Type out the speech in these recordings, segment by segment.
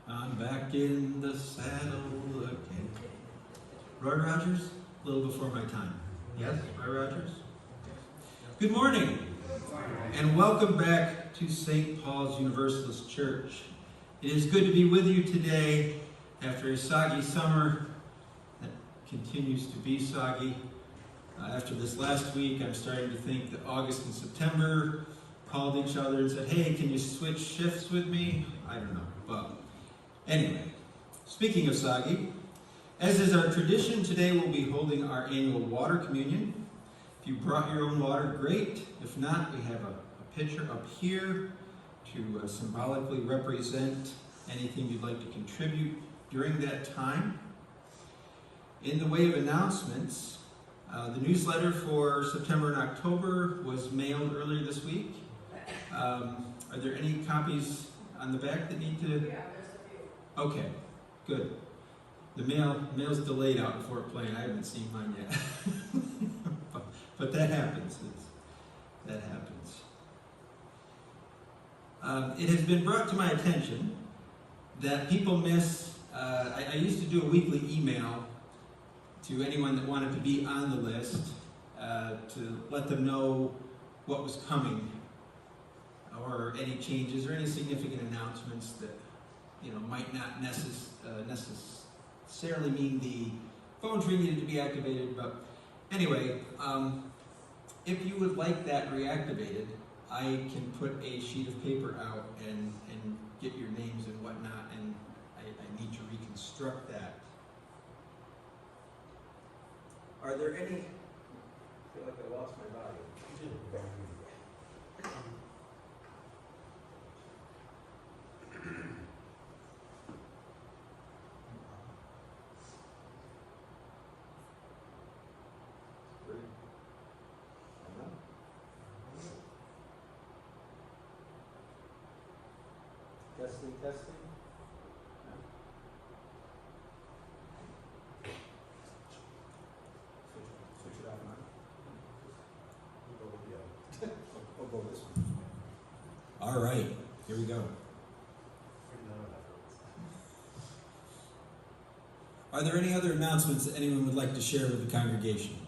I'm back in the saddle again. Roy Rogers, a little before my time. Yes, Roy Rogers? Good morning, and welcome back to St. Paul's Universalist Church. It is good to be with you today after a soggy summer that continues to be soggy. After this last week, I'm starting to think that August and September called each other and said, hey, can you switch shifts with me? I don't know. But anyway, speaking of soggy, as is our tradition, today we'll be holding our annual water communion. If you brought your own water, great. If not, we have a pitcher up here to symbolically represent anything you'd like to contribute during that time. In the way of announcements, the newsletter for September and October was mailed earlier this week. Are there any copies on the back that need to? Yeah, there's a few. Okay, good. The mail's delayed out in Fort Plain. I haven't seen mine yet. but that happens. That happens. It has been brought to my attention that people miss. I used to do a weekly email to anyone that wanted to be on the list to let them know what was coming, or any changes or any significant announcements that might not necessarily mean the phone tree needed to be activated. But anyway, if you would like that reactivated, I can put a sheet of paper out and get your names and whatnot, and I need to reconstruct that. Are there any? I feel like I lost my volume. Testing. Switch it off now. We'll go this one. All right, here we go. Are there any other announcements that anyone would like to share with the congregation?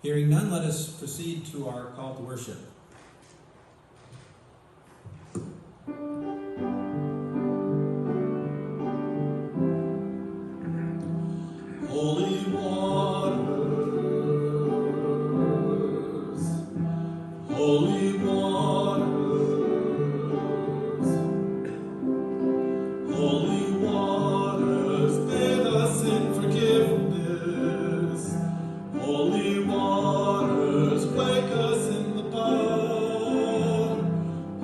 Hearing none, let us proceed to our call to worship. Holy waters, holy waters, holy waters, bathe us in forgiveness. Holy waters, wake us in the dawn.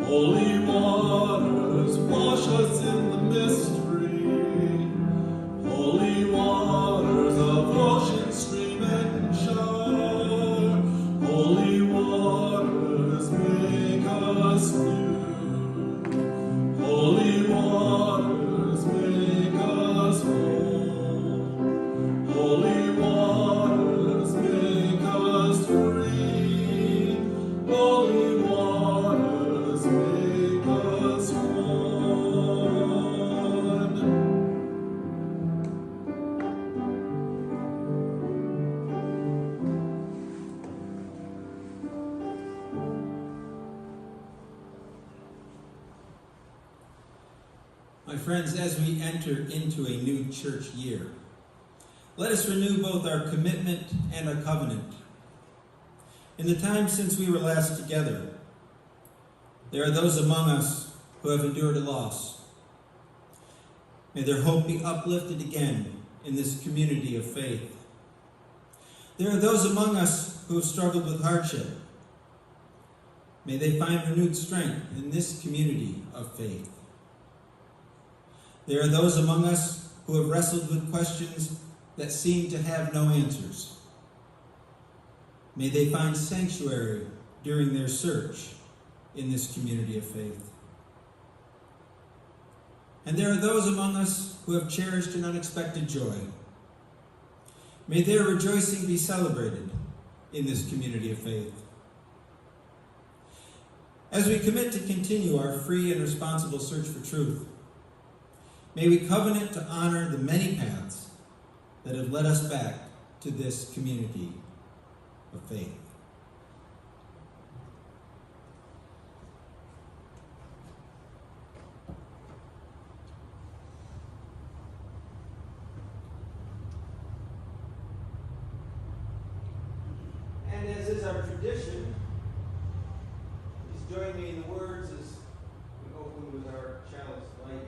Holy waters, wash us in the mystery. Holy waters of ocean, stream and shore. Holy waters, make us new. Holy waters, make us whole. Holy waters, make us free. Holy waters, make us one. My friends, as we enter into a new church year, let us renew both our commitment and our covenant. In the time since we were last together, there are those among us who have endured a loss. May their hope be uplifted again in this community of faith. There are those among us who have struggled with hardship. May they find renewed strength in this community of faith. There are those among us who have wrestled with questions that seem to have no answers. May they find sanctuary during their search in this community of faith. And there are those among us who have cherished an unexpected joy. May their rejoicing be celebrated in this community of faith. As we commit to continue our free and responsible search for truth, may we covenant to honor the many paths that have led us back to this community of faith. And as is our tradition, please join me in the words as we open with our chalice light.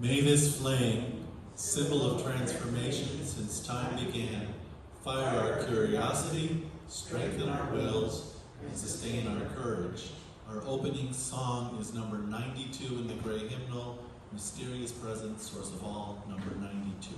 May this flame, symbol of transformation since time began, fire our curiosity, strengthen our wills, and sustain our courage. Our opening song is number 92 in the Gray Hymnal, Mysterious Presence, Source of All, number 92.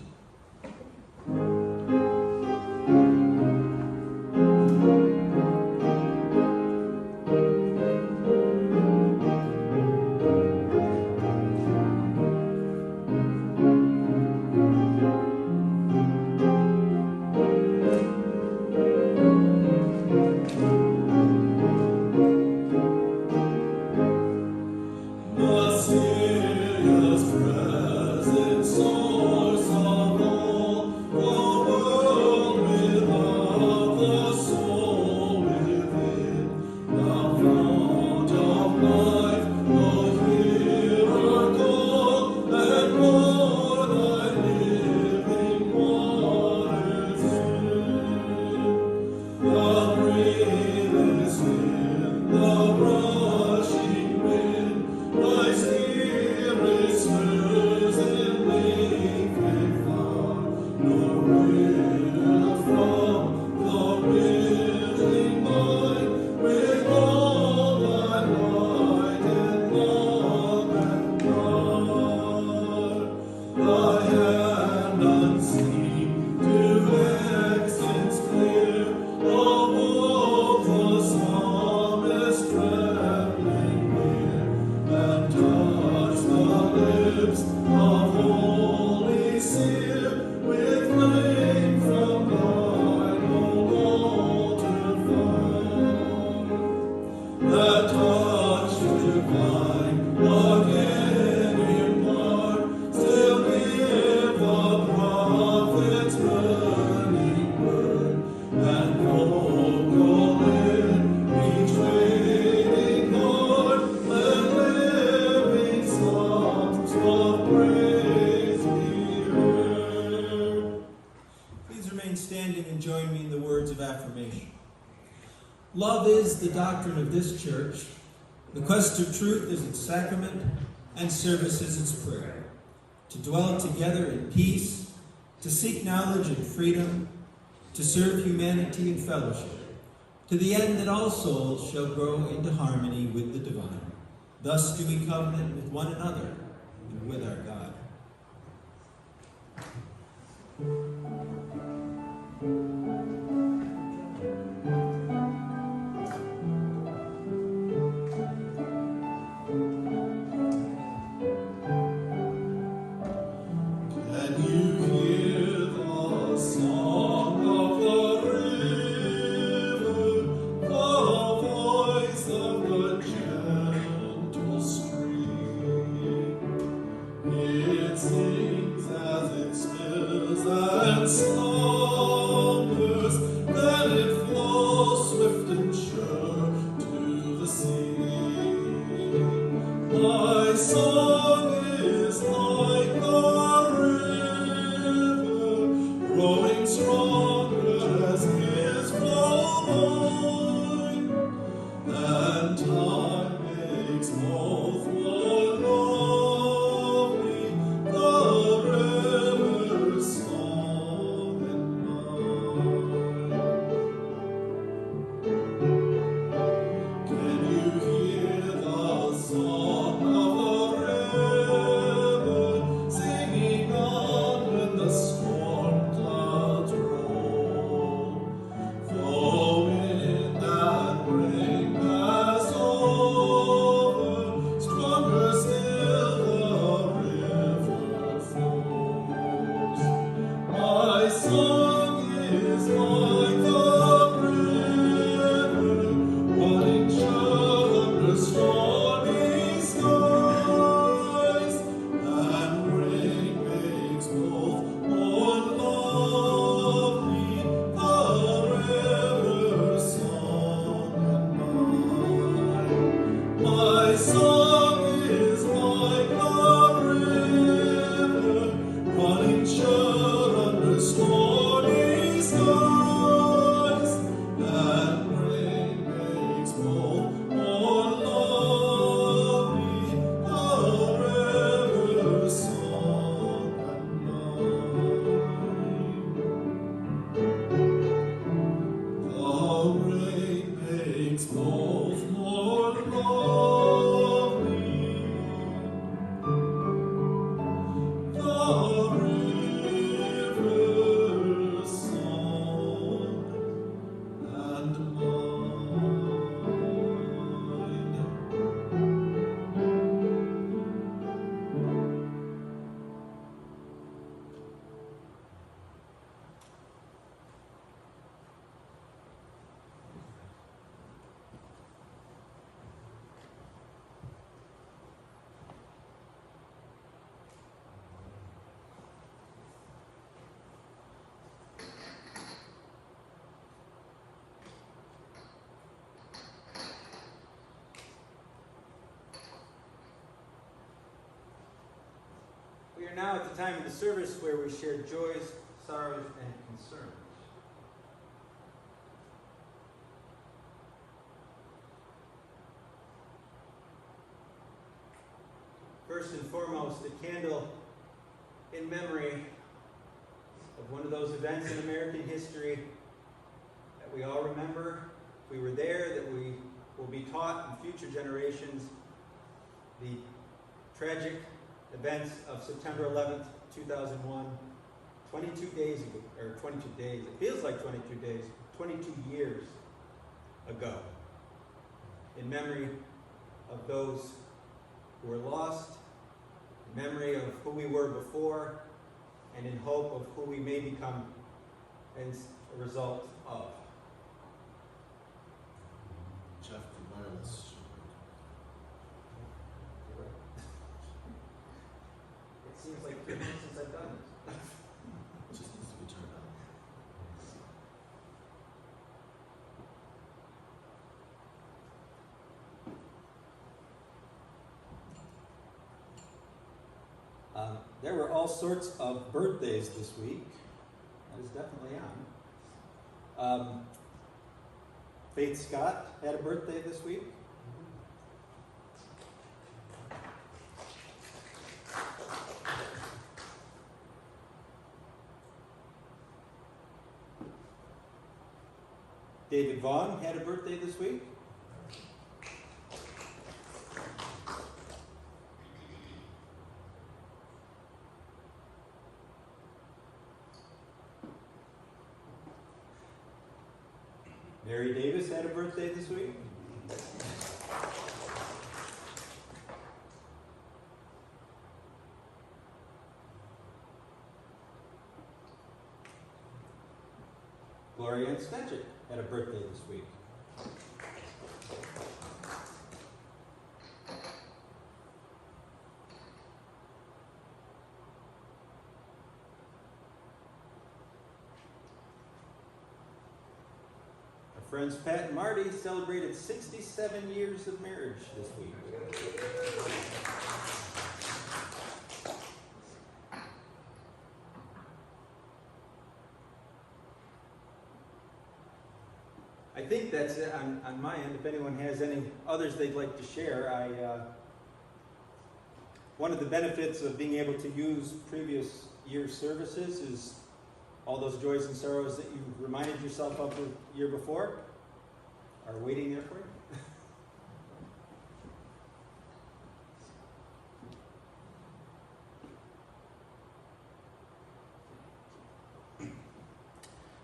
that touch divine again impart, still give the prophet's burning word, and vocal in each waiting heart, let living songs of praise be heard. Please remain standing and join me in the words of affirmation. Love is the doctrine of this church. The quest of truth is its sacrament, and service is its prayer. To dwell together in peace, to seek knowledge and freedom, to serve humanity and fellowship, to the end that all souls shall grow into harmony with the divine. Thus do we covenant with one another and with our God. Can you hear the song of the river, the voice of the gentle stream? It sings as it spills and slumbers, then it flows swift and sure to the sea. My song is like a river, growing stronger as his flowing, and time makes both more lovely, the river's song and mine. Can you hear the song of the river, singing on when the storm clouds roll? The wind and rain pass over, stronger still the river flows. My song is like the river, running sure under stormy skies, and rain makes both more lovely, the river's song and mine. My song is like a river, running sure under stormy skies, and rain makes both more lovely, the river's song and mine. The rain makes both more lovely, the river's song and mine. We are now at the time of the service where we share joys, sorrows, and concerns. First and foremost, a candle in memory of one of those events in American history that we all remember, we were there, that we will be taught in future generations, the tragic events of September 11th, 2001, 22 days ago, or 22 days, it feels like 22 days, 22 years ago, in memory of those who were lost, in memory of who we were before, and in hope of who we may become as a result of. Jeff, wireless. It seems like 3 months since I've done it. It just needs to be turned on. There were all sorts of birthdays this week. That is definitely on. Faith Scott had a birthday this week. David Vaughn had a birthday this week. Mary Davis had a birthday this week. Gloria Ann Stenchik had a birthday this week. Our friends Pat and Marty celebrated 67 years of marriage this week. I think that's it on my end. If anyone has any others they'd like to share, one of the benefits of being able to use previous year's services is all those joys and sorrows that you reminded yourself of the year before are waiting there for you.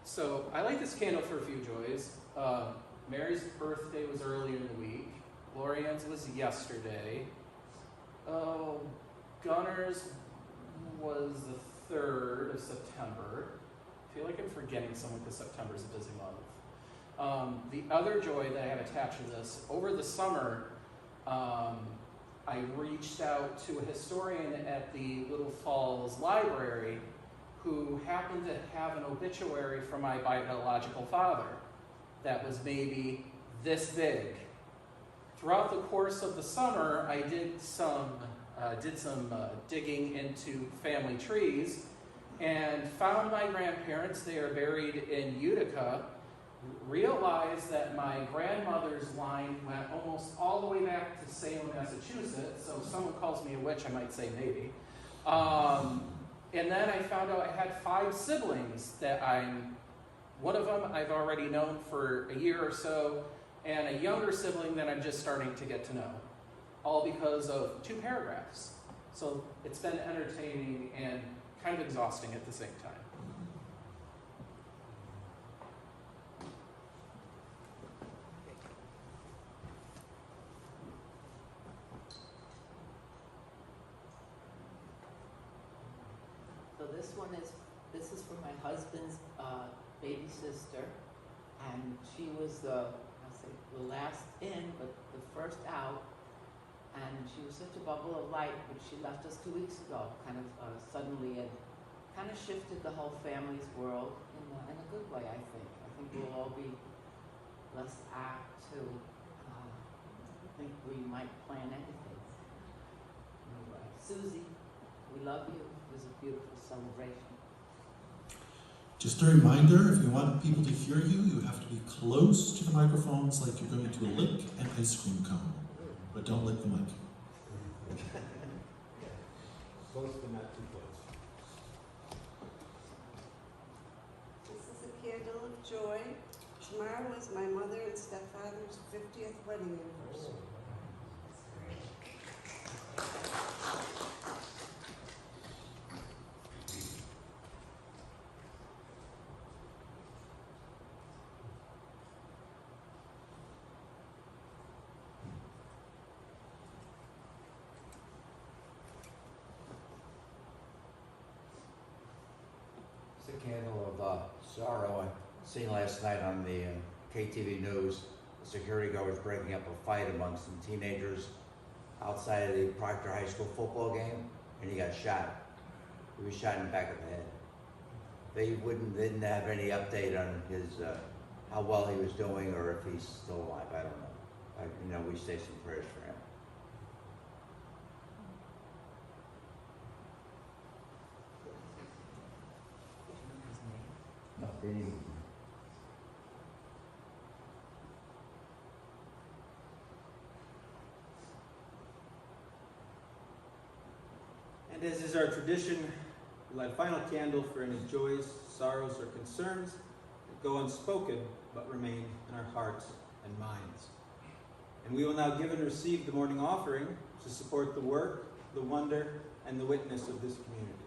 So I like this candle for a few joys. Mary's birthday was earlier in the week. Lorianne's was yesterday. Gunner's was the 3rd of September. I feel like I'm forgetting someone because September is a busy month. The other joy that I have attached to this, over the summer, I reached out to a historian at the Little Falls Library who happened to have an obituary from my biological father that was maybe this big. Throughout the course of the summer, I did some digging into family trees and found my grandparents. They are buried in Utica. Realized that my grandmother's line went almost all the way back to Salem, Massachusetts. So if someone calls me a witch, I might say maybe. And then I found out I had 5 siblings one of them I've already known for a year or so, and a younger sibling that I'm just starting to get to know. All because of 2 paragraphs. So it's been entertaining and kind of exhausting at the same time. So this is from my husband's baby sister, and she was the last in, but the first out, and she was such a bubble of light, but she left us 2 weeks ago, kind of suddenly, and kind of shifted the whole family's world in a good way, I think. I think we'll all be less apt to think we might plan anything. Anyway, Susie, we love you. It was a beautiful celebration. Just a reminder, if you want people to hear you, you have to be close to the microphones like you're going to lick an ice cream cone. But don't lick the mic. Close but not too close. This is a candle of joy. Tomorrow was my mother and stepfather's 50th wedding anniversary. It's a candle of sorrow. I seen last night on the KTV news the security guard was breaking up a fight amongst some teenagers outside of the Proctor High School football game, and he got shot. He was shot in the back of the head. They didn't have any update on his, how well he was doing or if he's still alive. I don't know. We say some prayers for him. No, they didn't even. And as is our tradition, we light a final candle for any joys, sorrows, or concerns that go unspoken but remain in our hearts and minds. And we will now give and receive the morning offering to support the work, the wonder, and the witness of this community.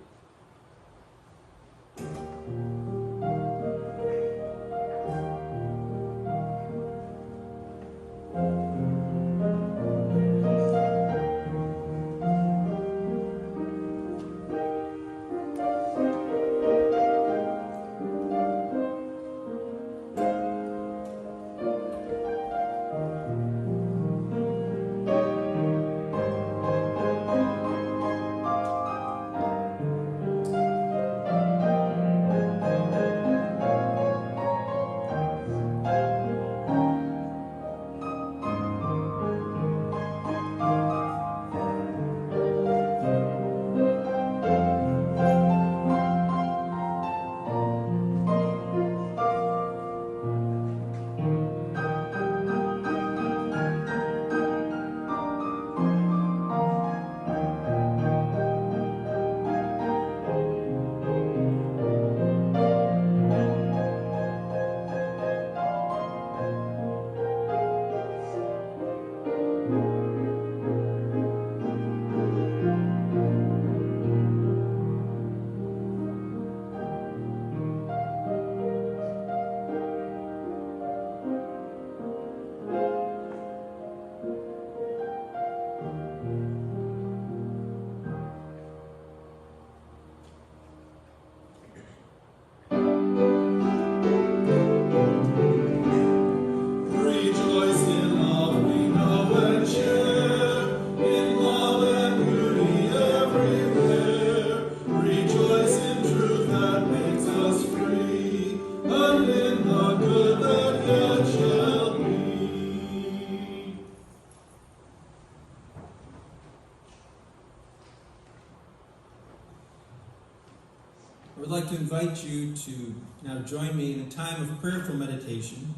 I would like to invite you to now join me in a time of prayerful meditation.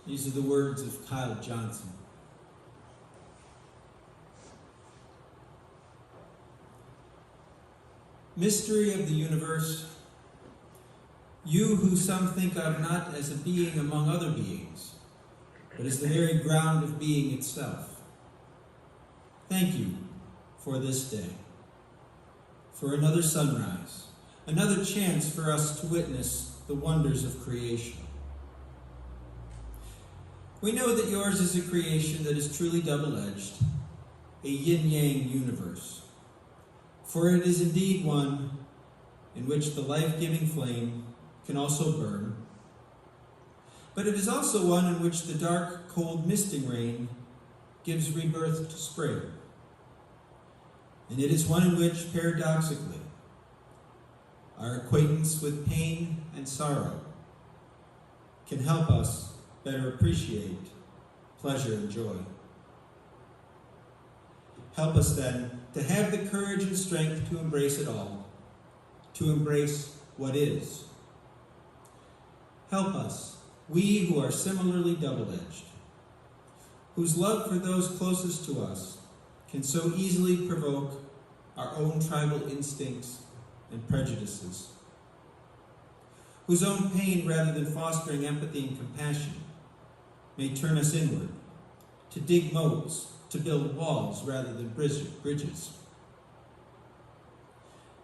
These are the words of Kyle Johnson. Mystery of the universe, you who some think of not as a being among other beings, but as the very ground of being itself. Thank you for this day, for another sunrise, another chance for us to witness the wonders of creation. We know that yours is a creation that is truly double-edged, a yin-yang universe. For it is indeed one in which the life-giving flame can also burn, but it is also one in which the dark, cold, misting rain gives rebirth to spring. And it is one in which, paradoxically, our acquaintance with pain and sorrow can help us better appreciate pleasure and joy. Help us then to have the courage and strength to embrace it all, to embrace what is. Help us, we who are similarly double-edged, whose love for those closest to us can so easily provoke our own tribal instincts and prejudices, whose own pain, rather than fostering empathy and compassion, may turn us inward, to dig moats, to build walls rather than bridges.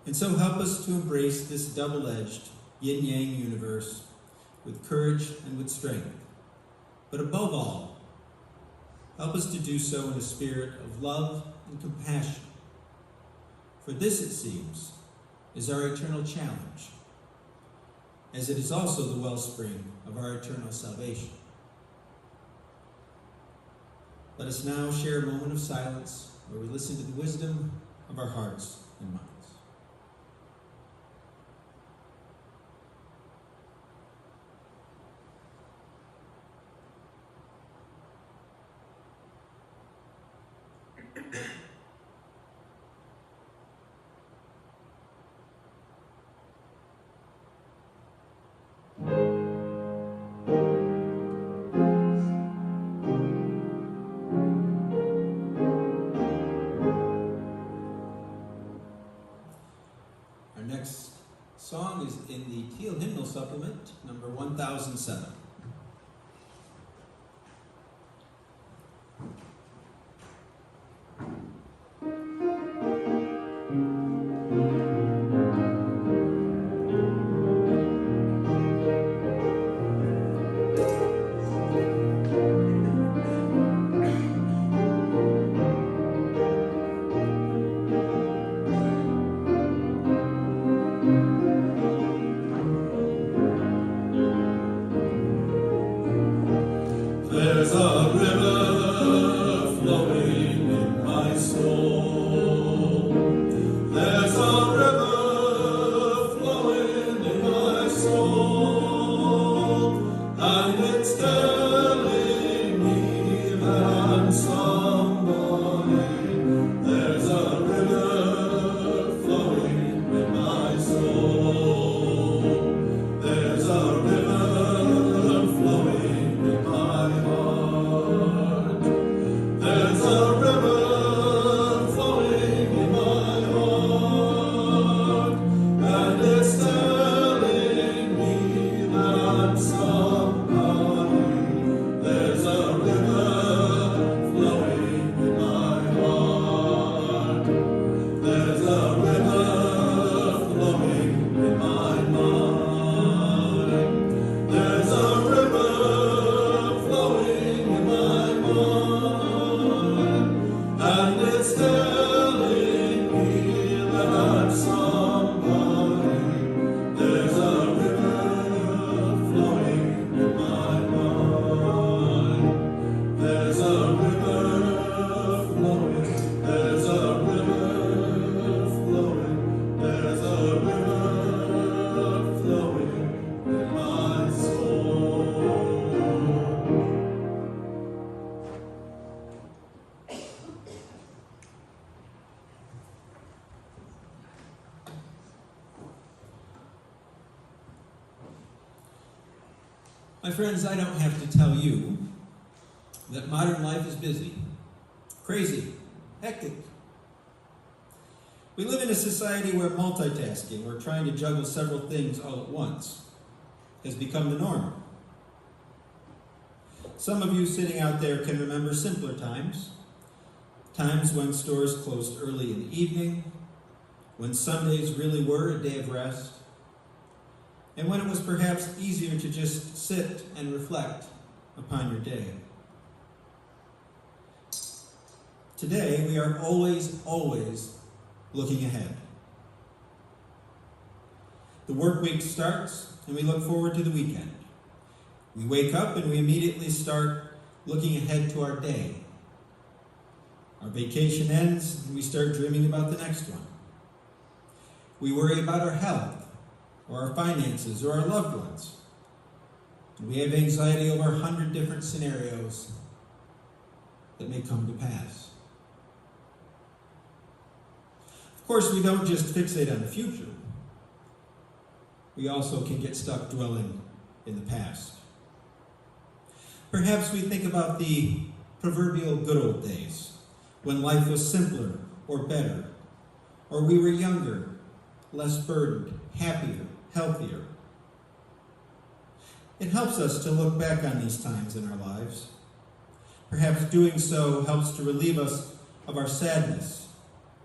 And so help us to embrace this double-edged yin-yang universe with courage and with strength. But above all, help us to do so in a spirit of love and compassion. For this, it seems, is our eternal challenge, as it is also the wellspring of our eternal salvation. Let us now share a moment of silence where we listen to the wisdom of our hearts and minds. Our next song is in the Teal Hymnal Supplement, number 1007. There's a river flowing in my soul. There's a river flowing in my soul. And it's telling me that I'm somebody. There's a river flowing in my soul. There's a river flowing in my heart. There's a river flowing in my heart, and it's telling me that I'm somebody. There's a river flowing in my heart. There's a river flowing in my mind. There's a river flowing in my mind, and it's telling me that I'm somebody. There's a river flowing in my mind. There's a river flowing. There's a river flowing. There's a river flowing in my soul. My friends, I don't have to tell you that modern life is busy, crazy, hectic. We live in a society where multitasking, or trying to juggle several things all at once, has become the norm. Some of you sitting out there can remember simpler times, times when stores closed early in the evening, when Sundays really were a day of rest, and when it was perhaps easier to just sit and reflect upon your day. Today, we are always looking ahead. The work week starts, and we look forward to the weekend. We wake up and we immediately start looking ahead to our day. Our vacation ends, and we start dreaming about the next one. We worry about our health, or our finances, or our loved ones. And we have anxiety over 100 different scenarios that may come to pass. Of course, we don't just fixate on the future. We also can get stuck dwelling in the past. Perhaps we think about the proverbial good old days, when life was simpler or better, or we were younger, less burdened, happier, healthier. It helps us to look back on these times in our lives. Perhaps doing so helps to relieve us of our sadness,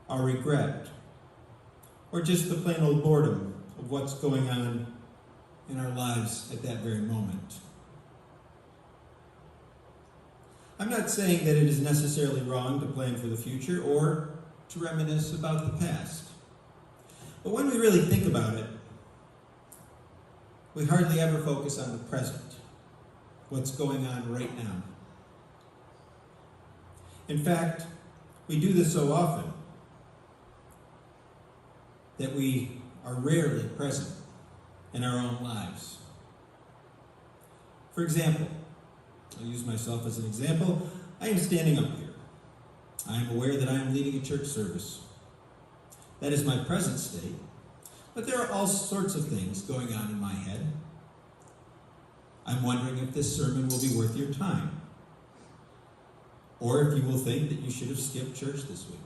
our regret, or just the plain old boredom of what's going on in our lives at that very moment. I'm not saying that it is necessarily wrong to plan for the future or to reminisce about the past. But when we really think about it, we hardly ever focus on the present, what's going on right now. In fact, we do this so often that we are rarely present in our own lives. For example, I'll use myself as an example. I am standing up here. I am aware that I am leading a church service. That is my present state, but there are all sorts of things going on in my head. I'm wondering if this sermon will be worth your time, or if you will think that you should have skipped church this week.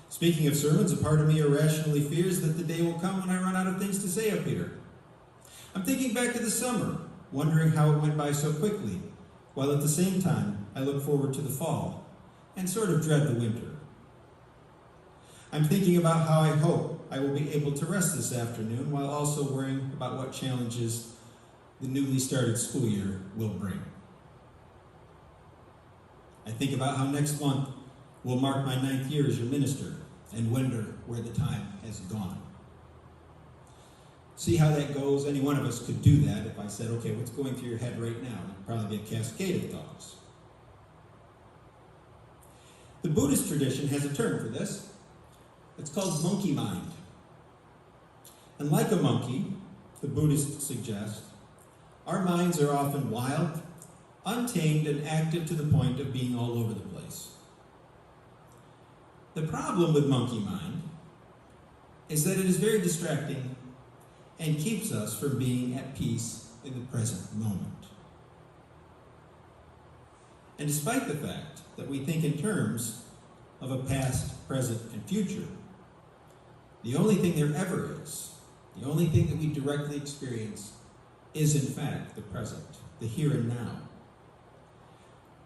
Speaking of sermons, a part of me irrationally fears that the day will come when I run out of things to say up here. I'm thinking back to the summer, wondering how it went by so quickly, while at the same time I look forward to the fall and sort of dread the winter. I'm thinking about how I hope I will be able to rest this afternoon while also worrying about what challenges the newly started school year will bring. I think about how next month will mark my 9th year as your minister and wonder where the time has gone. See how that goes? Any one of us could do that if I said, okay, what's going through your head right now? It'd probably be a cascade of thoughts. The Buddhist tradition has a term for this. It's called monkey mind. And like a monkey, the Buddhists suggest, our minds are often wild, untamed, and active to the point of being all over the place. The problem with monkey mind is that it is very distracting and keeps us from being at peace in the present moment. And despite the fact that we think in terms of a past, present, and future, the only thing there ever is, the only thing that we directly experience is in fact the present, the here and now.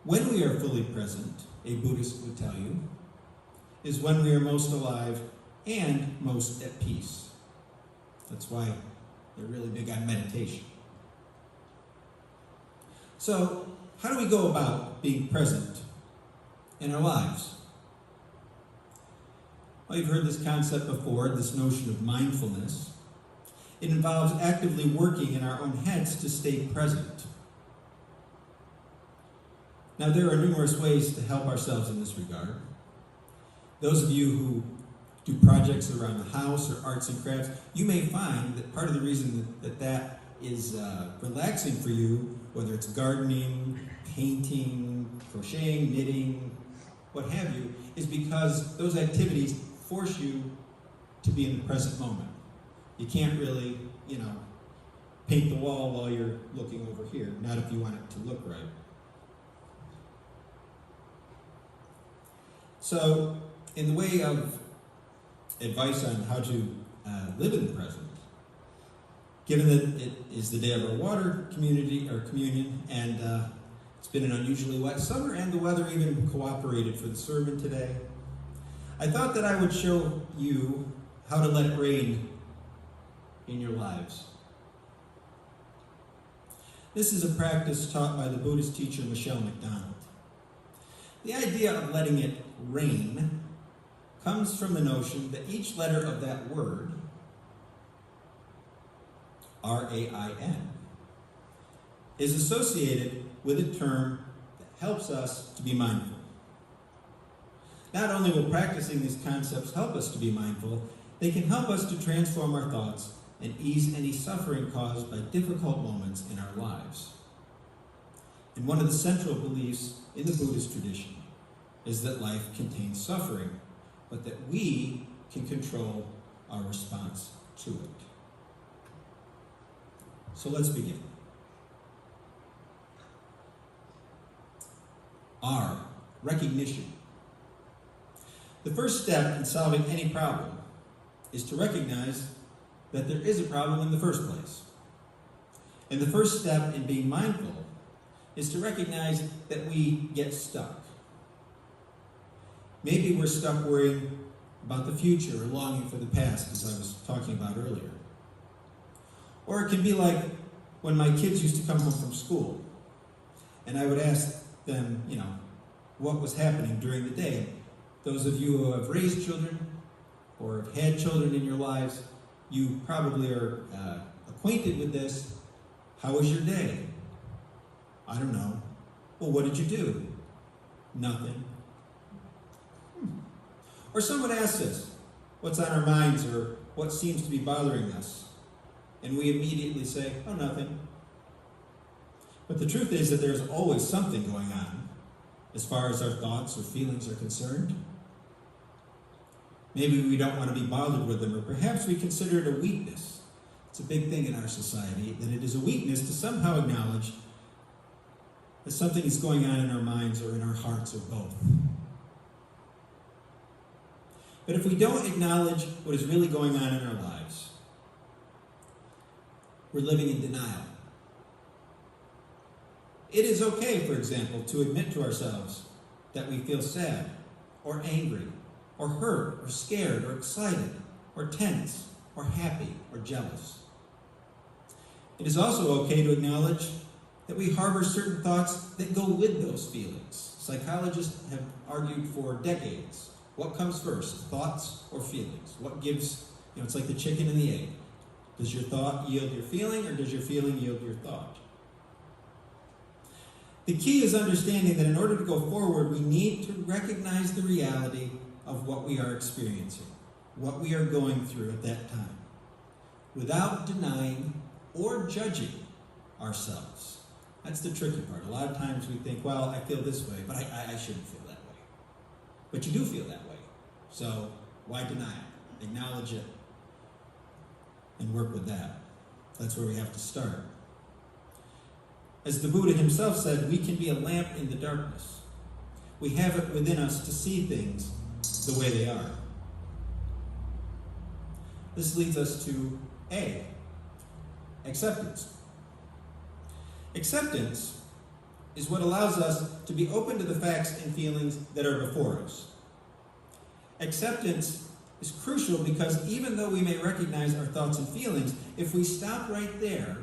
When we are fully present, a Buddhist would tell you, is when we are most alive and most at peace. That's why they're really big on meditation. So, how do we go about being present in our lives? Well, you've heard this concept before, this notion of mindfulness. It involves actively working in our own heads to stay present. Now, there are numerous ways to help ourselves in this regard. Those of you who do projects around the house or arts and crafts, you may find that part of the reason that is relaxing for you, whether it's gardening, painting, crocheting, knitting, what have you, is because those activities force you to be in the present moment. You can't really, paint the wall while you're looking over here, not if you want it to look right. So, in the way of advice on how to live in the present, given that it is the day of our water communion, and it's been an unusually wet summer, and the weather even cooperated for the sermon today, I thought that I would show you how to let it rain in your lives. This is a practice taught by the Buddhist teacher Michelle McDonald. The idea of letting it rain comes from the notion that each letter of that word, R.A.I.N, is associated with a term that helps us to be mindful. Not only will practicing these concepts help us to be mindful, they can help us to transform our thoughts and ease any suffering caused by difficult moments in our lives. And one of the central beliefs in the Buddhist tradition is that life contains suffering, but that we can control our response to it. So let's begin. R, recognition. The first step in solving any problem is to recognize that there is a problem in the first place. And the first step in being mindful is to recognize that we get stuck. Maybe we're stuck worrying about the future or longing for the past, as I was talking about earlier. Or it can be like when my kids used to come home from school, and I would ask them, what was happening during the day. Those of you who have raised children or have had children in your lives, you probably are acquainted with this. How was your day? I don't know. Well, what did you do? Nothing. Or someone asks us what's on our minds or what seems to be bothering us, and we immediately say, oh, nothing. But the truth is that there's always something going on as far as our thoughts or feelings are concerned. Maybe we don't want to be bothered with them, or perhaps we consider it a weakness. It's a big thing in our society that it is a weakness to somehow acknowledge that something is going on in our minds or in our hearts or both. But if we don't acknowledge what is really going on in our lives, we're living in denial. It is okay, for example, to admit to ourselves that we feel sad or angry or hurt or scared or excited or tense or happy or jealous. It is also okay to acknowledge that we harbor certain thoughts that go with those feelings. Psychologists have argued for decades. What comes first, thoughts or feelings? What gives, it's like the chicken and the egg. Does your thought yield your feeling, or does your feeling yield your thought? The key is understanding that in order to go forward, we need to recognize the reality of what we are experiencing, what we are going through at that time, without denying or judging ourselves. That's the tricky part. A lot of times we think, well, I feel this way, but I shouldn't feel that way. But you do feel that way. So why deny it? Acknowledge it and work with that. That's where we have to start. As the Buddha himself said, we can be a lamp in the darkness. We have it within us to see things the way they are. This leads us to A, acceptance. Acceptance is what allows us to be open to the facts and feelings that are before us. Acceptance is crucial because even though we may recognize our thoughts and feelings, if we stop right there,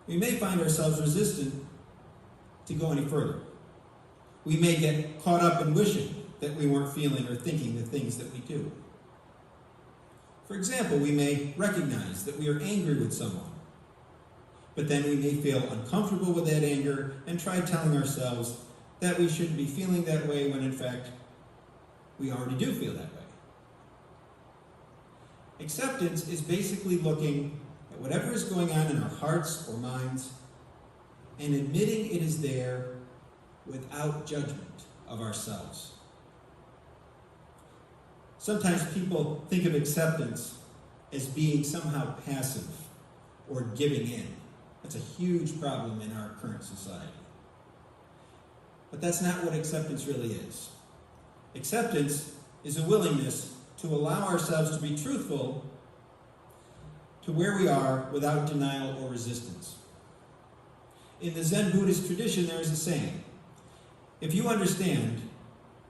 we may find ourselves resistant to go any further. We may get caught up in wishing that we weren't feeling or thinking the things that we do. For example, we may recognize that we are angry with someone, but then we may feel uncomfortable with that anger and try telling ourselves that we shouldn't be feeling that way when in fact we already do feel that way. Acceptance is basically looking at whatever is going on in our hearts or minds and admitting it is there without judgment of ourselves. Sometimes people think of acceptance as being somehow passive or giving in. That's a huge problem in our current society. But that's not what acceptance really is. Acceptance is a willingness to allow ourselves to be truthful to where we are without denial or resistance. In the Zen Buddhist tradition, there is a saying, if you understand,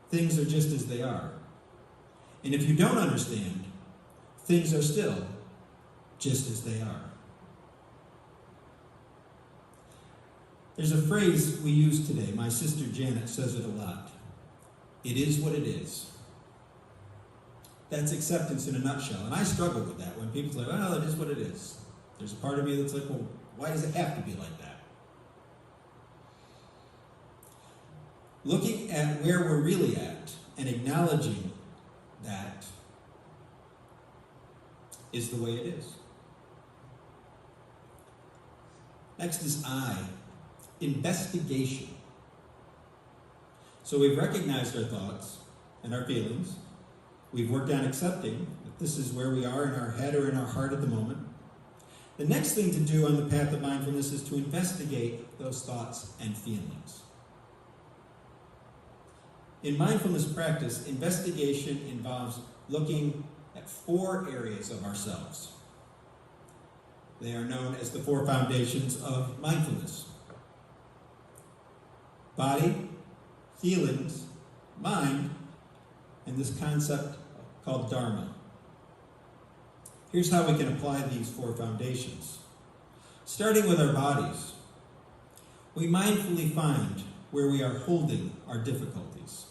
things are just as they are. And if you don't understand, things are still just as they are. There's a phrase we use today. My sister Janet says it a lot. It is what it is. That's acceptance in a nutshell. And I struggle with that when people say, well, it is what it is. There's a part of me that's like, well, why does it have to be like that? Looking at where we're really at and acknowledging that is the way it is. Next is I, investigation. So we've recognized our thoughts and our feelings. We've worked on accepting that this is where we are in our head or in our heart at the moment. The next thing to do on the path of mindfulness is to investigate those thoughts and feelings. In mindfulness practice, investigation involves looking at 4 areas of ourselves. They are known as the 4 foundations of mindfulness: body, feelings, mind, and this concept called Dharma. Here's how we can apply these 4 foundations. Starting with our bodies, we mindfully find where we are holding our difficulties.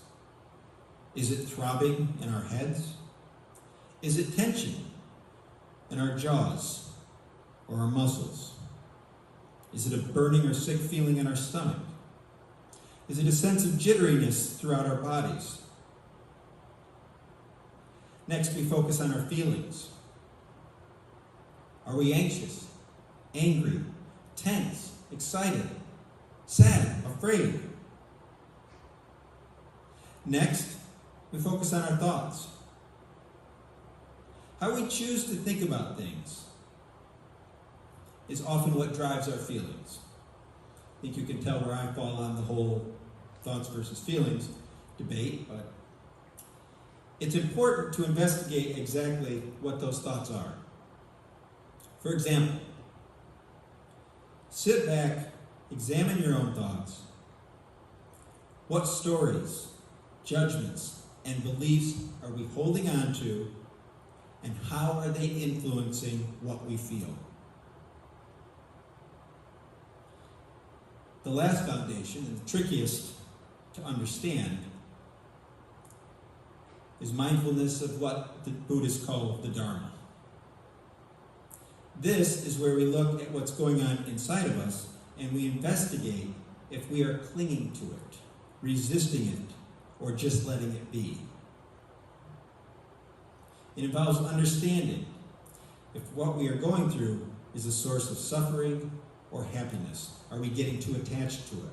Is it throbbing in our heads? Is it tension in our jaws or our muscles? Is it a burning or sick feeling in our stomach? Is it a sense of jitteriness throughout our bodies? Next, we focus on our feelings. Are we anxious, angry, tense, excited, sad, afraid? Next, we focus on our thoughts. How we choose to think about things is often what drives our feelings. I think you can tell where I fall on the whole thoughts versus feelings debate, but it's important to investigate exactly what those thoughts are. For example, sit back, examine your own thoughts. What stories, judgments, and beliefs are we holding on to, and how are they influencing what we feel? The last foundation, and the trickiest to understand, is mindfulness of what the Buddhists call the Dharma. This is where we look at what's going on inside of us and we investigate if we are clinging to it, resisting it, or just letting it be. It involves understanding if what we are going through is a source of suffering or happiness. Are we getting too attached to it?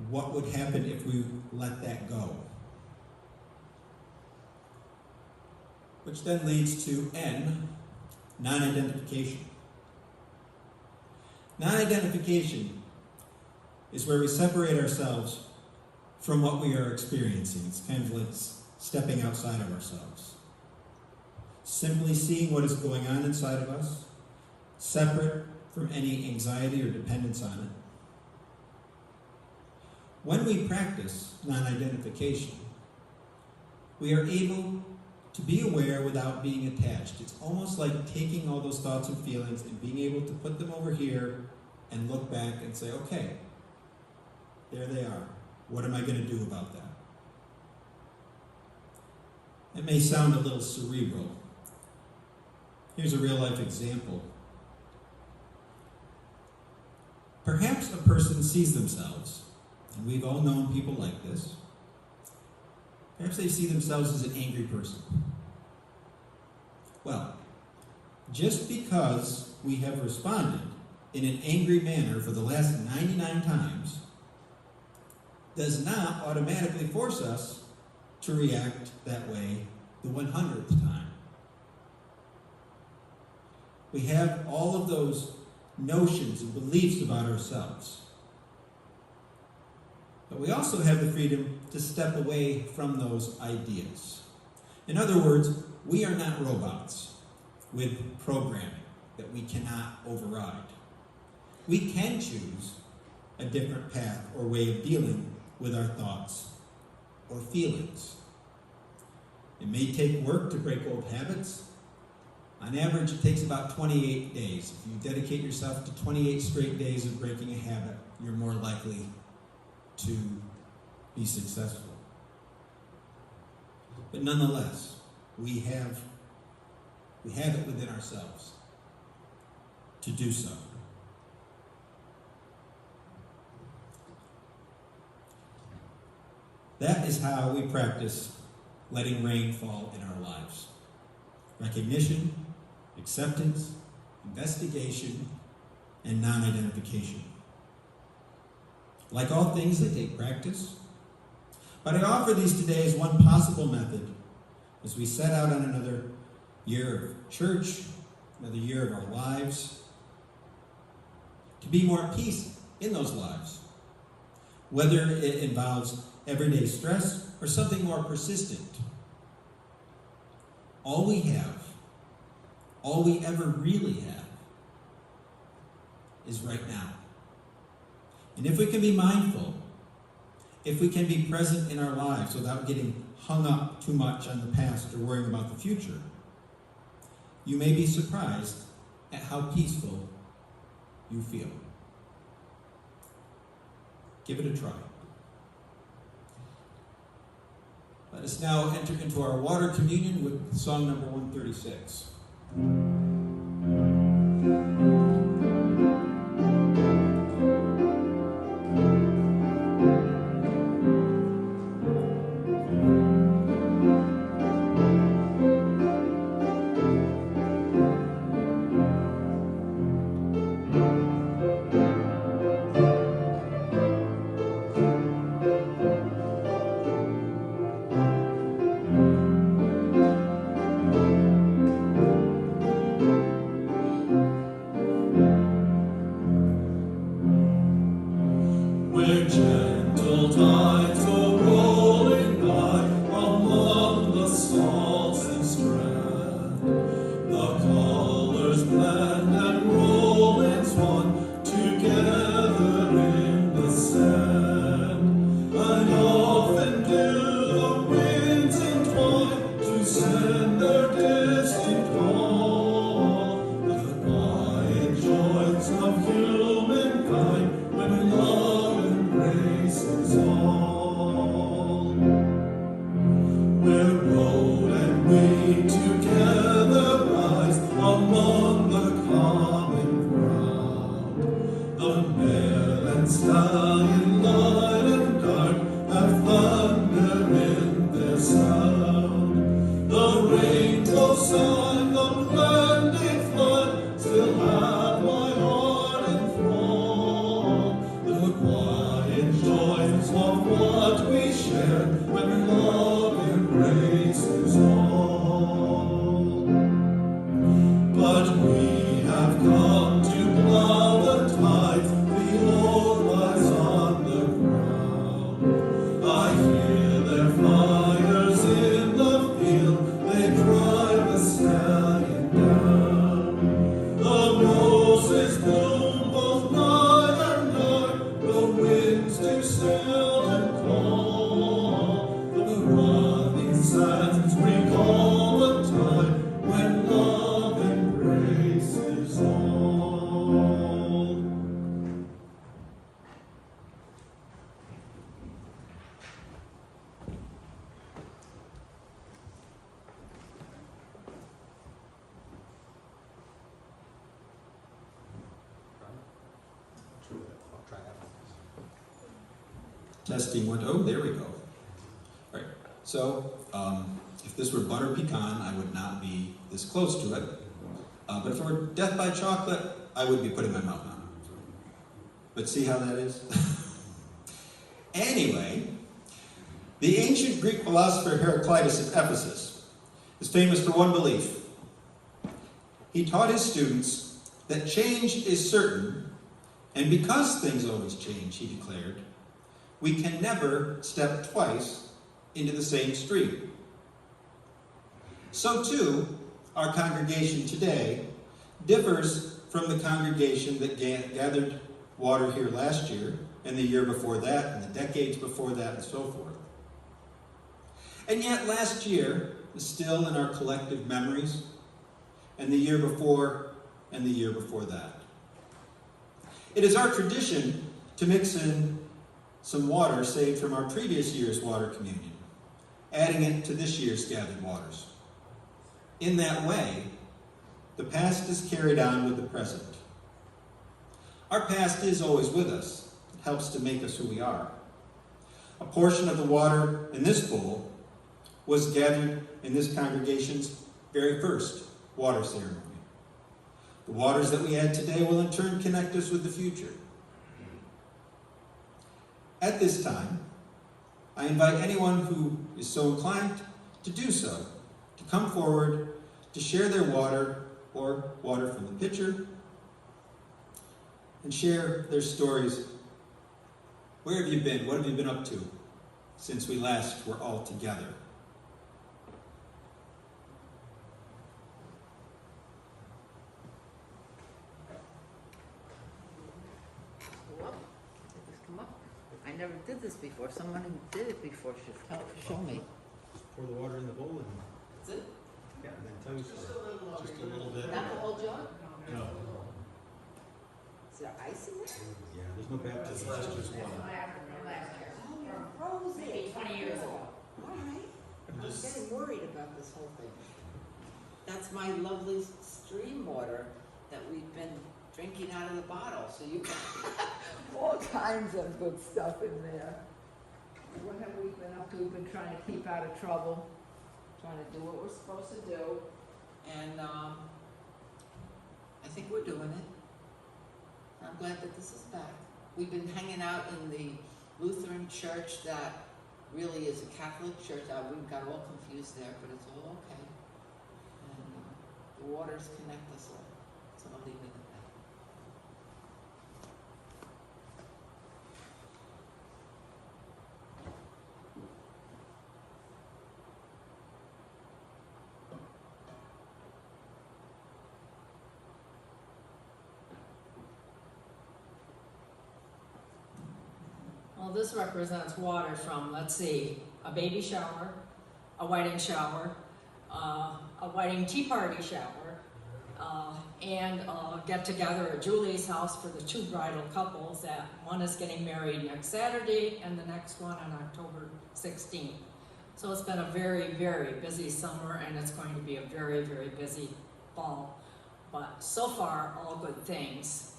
What would happen if we let that go? Which then leads to N, non-identification. Non-identification is where we separate ourselves from what we are experiencing. It's kind of like stepping outside of ourselves. Simply seeing what is going on inside of us, separate from any anxiety or dependence on it. When we practice non-identification, we are able to be aware without being attached. It's almost like taking all those thoughts and feelings and being able to put them over here and look back and say, okay, there they are. What am I going to do about that? It may sound a little cerebral. Here's a real-life example. Perhaps a person sees themselves, and we've all known people like this. Perhaps they see themselves as an angry person. Well, just because we have responded in an angry manner for the last 99 times does not automatically force us to react that way the 100th time. We have all of those notions and beliefs about ourselves. But we also have the freedom to step away from those ideas. In other words, we are not robots with programming that we cannot override. We can choose a different path or way of dealing with our thoughts or feelings. It may take work to break old habits. On average, it takes about 28 days. If you dedicate yourself to 28 straight days of breaking a habit, you're more likely to be successful. But nonetheless, we have it within ourselves to do so. That is how we practice letting rain fall in our lives. Recognition, acceptance, investigation, and non-identification. Like all things, they take practice. But I offer these today as one possible method as we set out on another year of church, another year of our lives, to be more at peace in those lives. Whether it involves everyday stress or something more persistent. All we have, all we ever really have, is right now. And if we can be mindful, if we can be present in our lives without getting hung up too much on the past or worrying about the future, you may be surprised at how peaceful you feel. Give it a try. Let us now enter into our water communion with song number 136. tides go rolling by among the salty strand. The colors blend and roll as one together in the sand. And often do the winds entwine to send their distant call. The quiet joys of humankind when love embraces all. Where road and we together rise among the common ground. The mare and stallion, light and dark, have thunder in their sound. The rainbow sign, the blended flood, still have my heart enthralled. The quiet joys of what we share when love embraces all. But we have come to plow the tides, the old lies on the ground. I hear their fires in the field, they drive the stallion down. The roses bloom both night and dark, the winds do sail and call. The running sands recall the time when love embraces all. I'll try that one. Testing one. Oh, there we go. All right. So, if this were butter pecan, I would not be this close to it. But if it were death by chocolate, I would be putting my mouth on it. But see how that is? Anyway, the ancient Greek philosopher Heraclitus of Ephesus is famous for one belief. He taught his students that change is certain, and because things always change, he declared, we can never step twice into the same stream. So too, our congregation today differs from the congregation that gathered water here last year, and the year before that, and the decades before that, and so forth. And yet last year is still in our collective memories, and the year before, and the year before that. It is our tradition to mix in some water saved from our previous year's water communion, adding it to this year's gathered waters. In that way, the past is carried on with the present. Our past is always with us. It helps to make us who we are. A portion of the water in this bowl was gathered in this congregation's very first water ceremony. The waters that we add today will in turn connect us with the future. At this time, I invite anyone who is so inclined to do so, to come forward, to share their water or water from the pitcher, and share their stories. Where have you been? What have you been up to since we last were all together? Whoop. Did this come up? I never did this before. Someone who did it before should show me. Pour the water in the bowl and, Is it? yeah, and then tell you so. Just a little bit. Not the whole jar? No. Is there ice in it? Yeah, there's no baptism, it's just water. Froze it. Maybe 20 years ago. All right. I'm Just- getting worried about this whole thing. That's my lovely stream water that we've been drinking out of the bottle, so you got all kinds of good stuff in there. What have we been up to? We've been trying to keep out of trouble, trying to do what we're supposed to do, and I think we're doing it. I'm glad that this is back. We've been hanging out in the Lutheran church that really is a Catholic church. We got all confused there, but it's all okay. And the waters connect us all, so I'll leave it at that. this represents water from, let's see, a baby shower, a wedding shower, a wedding tea party shower, and a get together at Julie's house for the 2 bridal couples. That one is getting married next Saturday and the next one on October 16th. So it's been a very, very busy summer, and it's going to be a very, very busy fall. But so far, all good things.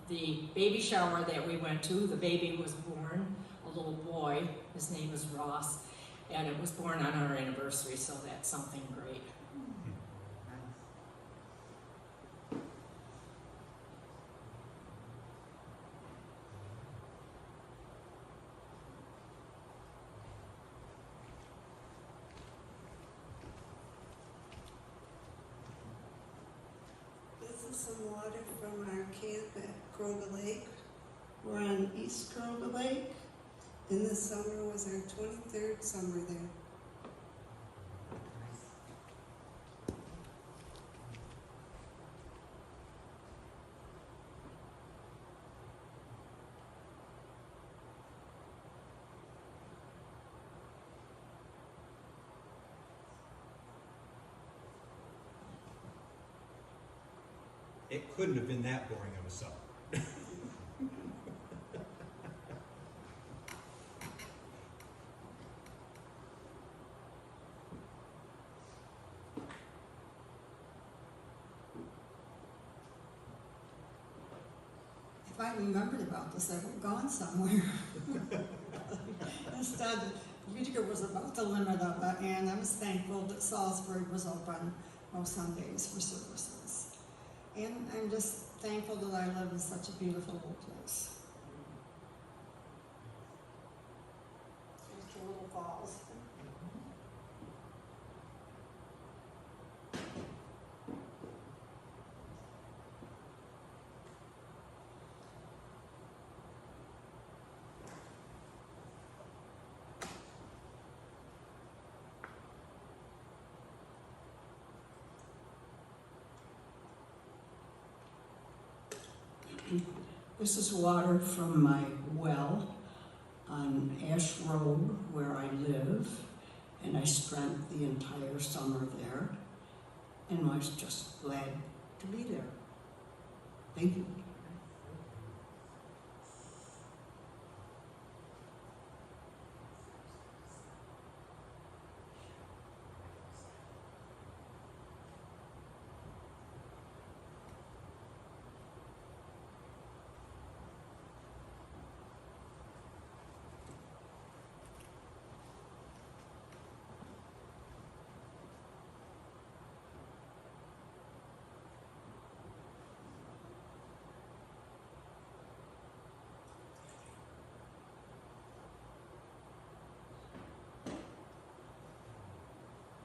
The baby shower that we went to, the baby was born, a little boy. His name is Ross, and it was born on our anniversary, so that's something great. This is some water from our camp at Kroger Lake. We're on East Kroger Lake, and this summer was our 23rd summer there. It couldn't have been that boring of a summer. If I remembered about this, I would have gone somewhere. Instead, Utica was about the limit of it, and I was thankful that Salisbury was open most Sundays for services. And I'm just thankful that I live in such a beautiful little place. There's the little falls. This is water from my well on Ash Road where I live, and I spent the entire summer there, and I was just glad to be there. Thank you.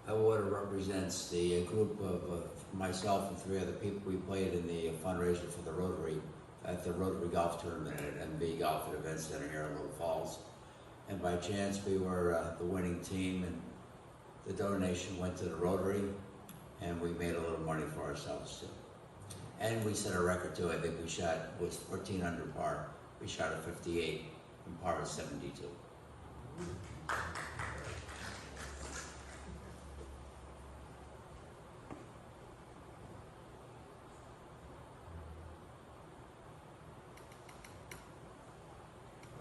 That water represents the group of myself and 3 other people. We played in the fundraiser for the Rotary at the Rotary Golf Tournament at MB Golf and Event Center here in Little Falls. And by chance, we were the winning team, and the donation went to the Rotary, and we made a little money for ourselves too. And we set a record too. I think we shot, was 14 under par. We shot a 58, and par was 72.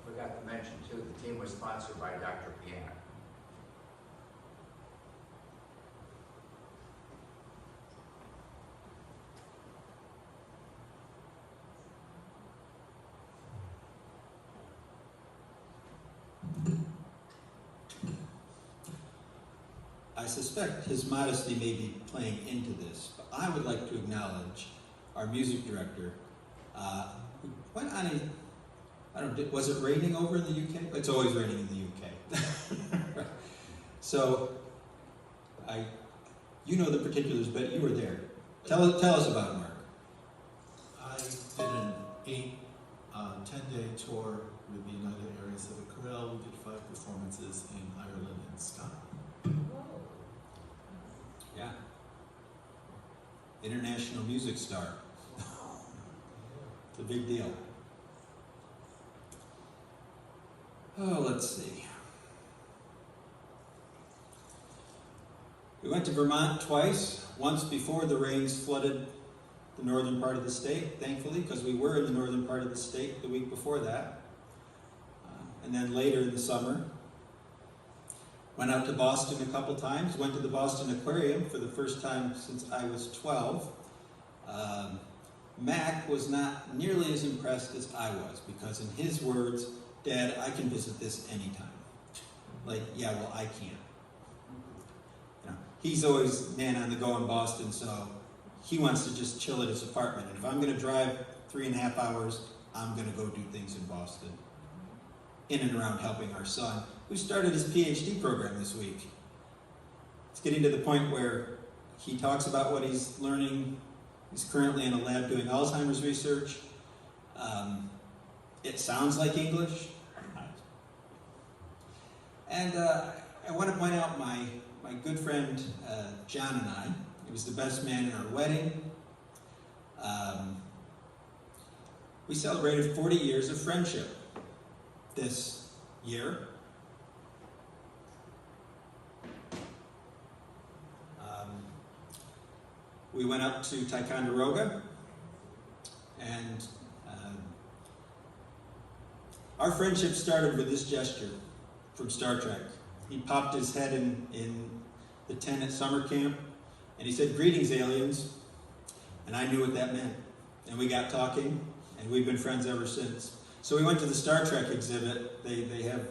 Forgot to mention too, the team was sponsored by Dr. Piana. I suspect his modesty may be playing into this, but I would like to acknowledge our music director, who went on a, I don't know, was it raining over in the UK? It's always raining in the UK. So, you know the particulars, but you were there. Tell us about it, Mark. I did an 10-day tour with the United Area Civic Chorale. We did 5 performances in Ireland and Scotland. Yeah. International music star. It's a big deal. Oh, let's see. We went to Vermont twice, once before the rains flooded the northern part of the state, thankfully, because we were in the northern part of the state the week before that. And then later in the summer, went out to Boston a couple times, went to the Boston Aquarium for the first time since I was 12. Mac was not nearly as impressed as I was, because in his words, Dad, I can visit this anytime. Like, yeah, well, I can't. You know, he's always man on the go in Boston, so he wants to just chill at his apartment. And if I'm going to drive 3.5 hours, I'm going to go do things in Boston, in and around helping our son, who started his PhD program this week. It's getting to the point where he talks about what he's learning. He's currently in a lab doing Alzheimer's research. It sounds like English. And I want to point out my good friend John and I. He was the best man in our wedding. We celebrated 40 years of friendship this year. We went up to Ticonderoga, and our friendship started with this gesture from Star Trek. He popped his head in the tent at summer camp, and he said, "Greetings, aliens," and I knew what that meant. And we got talking, and we've been friends ever since. So we went to the Star Trek exhibit. They have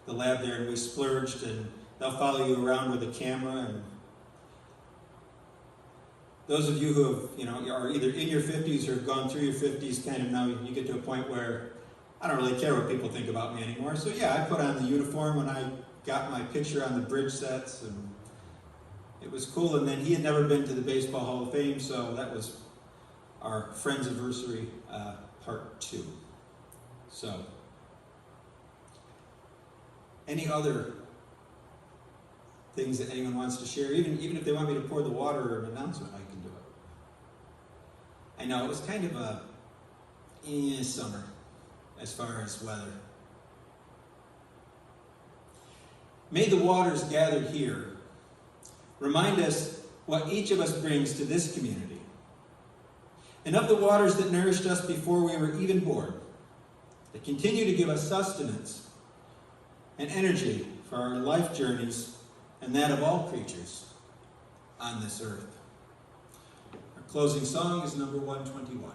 the lab there, and we splurged, and they'll follow you around with a camera. And those of you who have, are either in your 50s or have gone through your 50s, kind of now you get to a point where I don't really care what people think about me anymore. So yeah, I put on the uniform when I got my picture on the bridge sets, and it was cool. And then he had never been to the Baseball Hall of Fame, so that was our Friends-iversary part 2. So, any other things that anyone wants to share? Even if they want me to pour the water or an announcement, I can do it. I know it was kind of a summer as far as weather. May the waters gathered here remind us what each of us brings to this community, and of the waters that nourished us before we were even born, that continue to give us sustenance and energy for our life journeys and that of all creatures on this earth. Our closing song is number 121.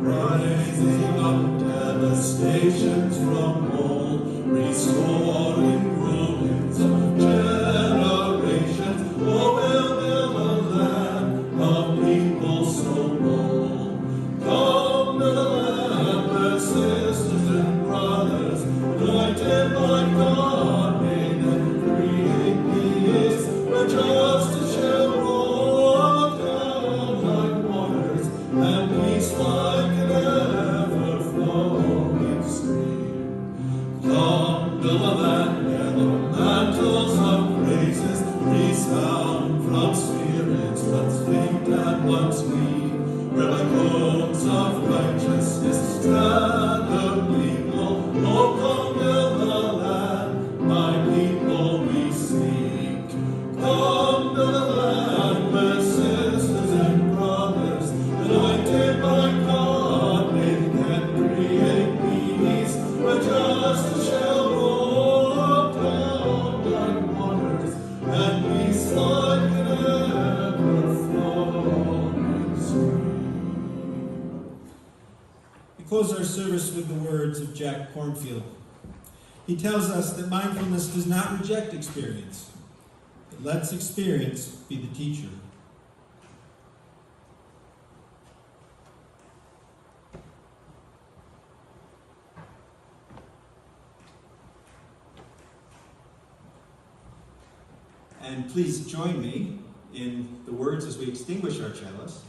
Rising up, devastating. from old, restoring ruins of generations. Oh, we'll build a land of people so bold. Come to the land where sisters and brothers, anointed by God, may them create peace, where justice shall roll down like waters, and peace like an ever-flowing stream. Come to the land where the mantles of praises resound from spirits once faint and once weak, where like oaks of righteousness stand the people. Oh, come build the land, my people we seek. Come to the land where sisters and brothers, anointed by God, may can create peace, where justice shall roll down like waters, and peace like an ever-flowing stream. We close our service with the words of Jack Cornfield. He tells us that mindfulness does not reject experience. It lets experience be the teacher. And please join me in the words as we extinguish our chalice.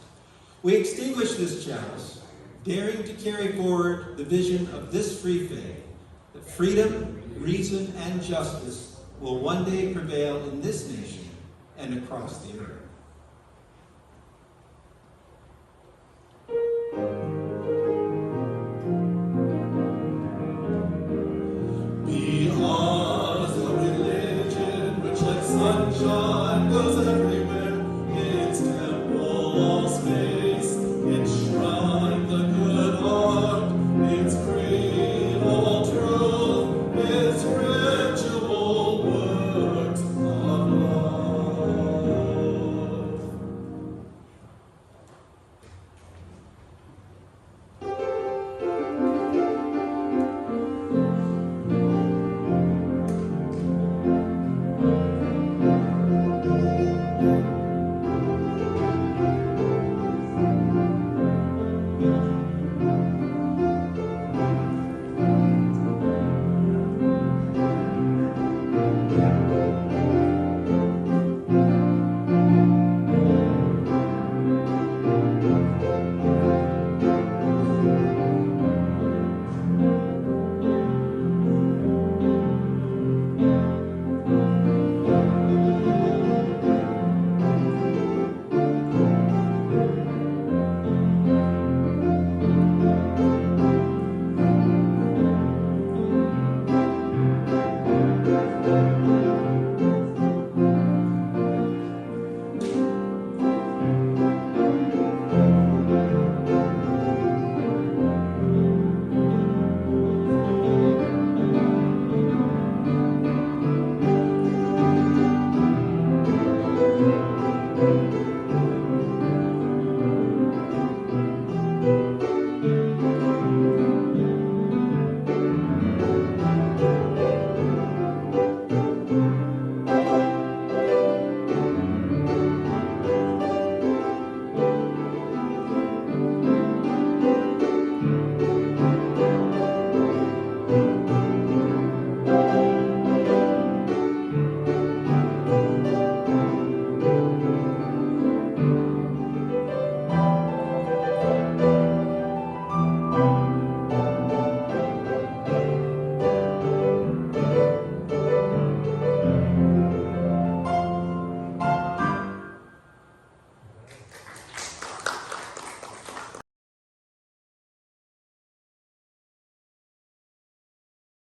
We extinguish this chalice, daring to carry forward the vision of this free faith, that freedom, reason, and justice will one day prevail in this nation and across the earth. Be ours a religion which like sunshine